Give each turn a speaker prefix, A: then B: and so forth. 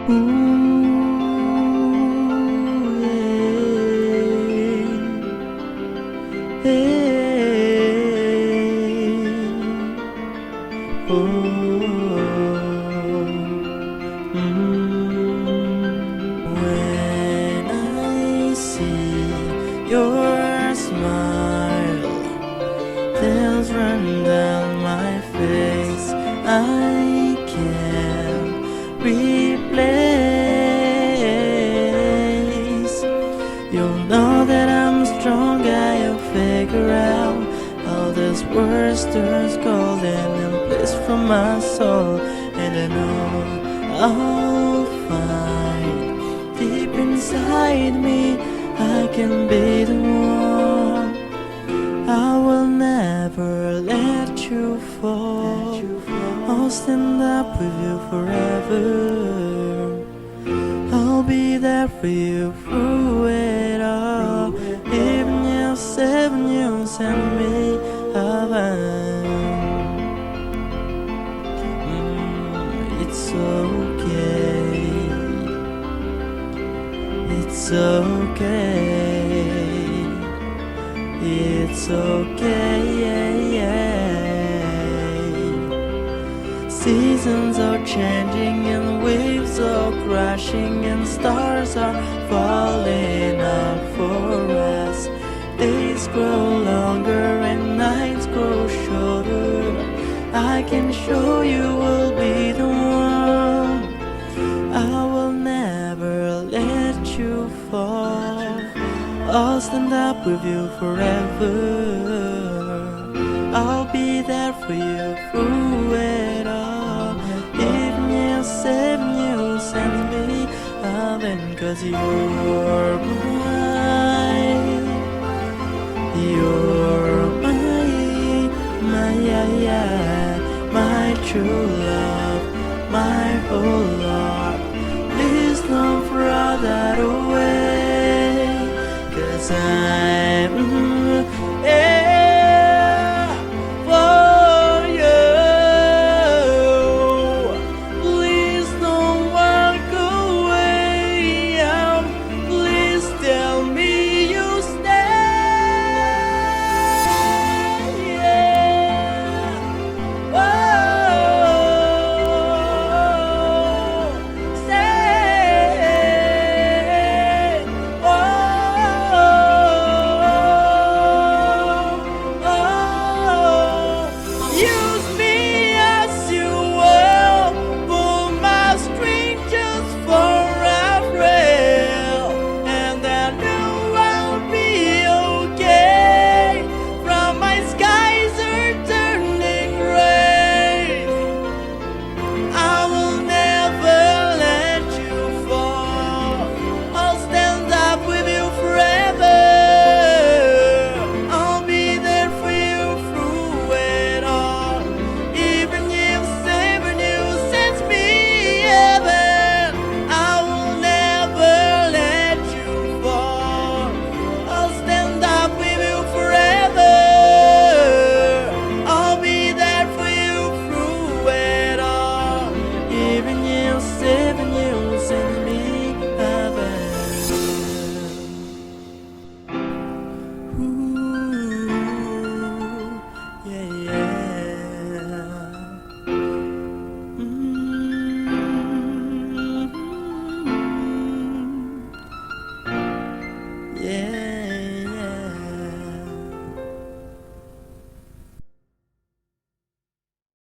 A: When I see your smile, tears run down my face. I can't replace. You'll know that I'm strong. I'll figure out how this world stirs golden in place from my soul, and I know I'll find deep inside me I can be the one. I will never let you fall. I'll stand up with you forever. I'll be there for you through it all. Even if 7 years and me haven't. It's okay. It's okay. It's okay. Seasons are changing and waves are crashing and stars are falling out for us. Days grow longer and nights grow shorter. I can show you will be the one. I will never let you fall. I'll stand up with you forever. I'll be there for you through it all. Even if 7 years send me heaven, 'cause you're mine. You're my true love, my whole heart. Please don't throw that away, 'cause I'm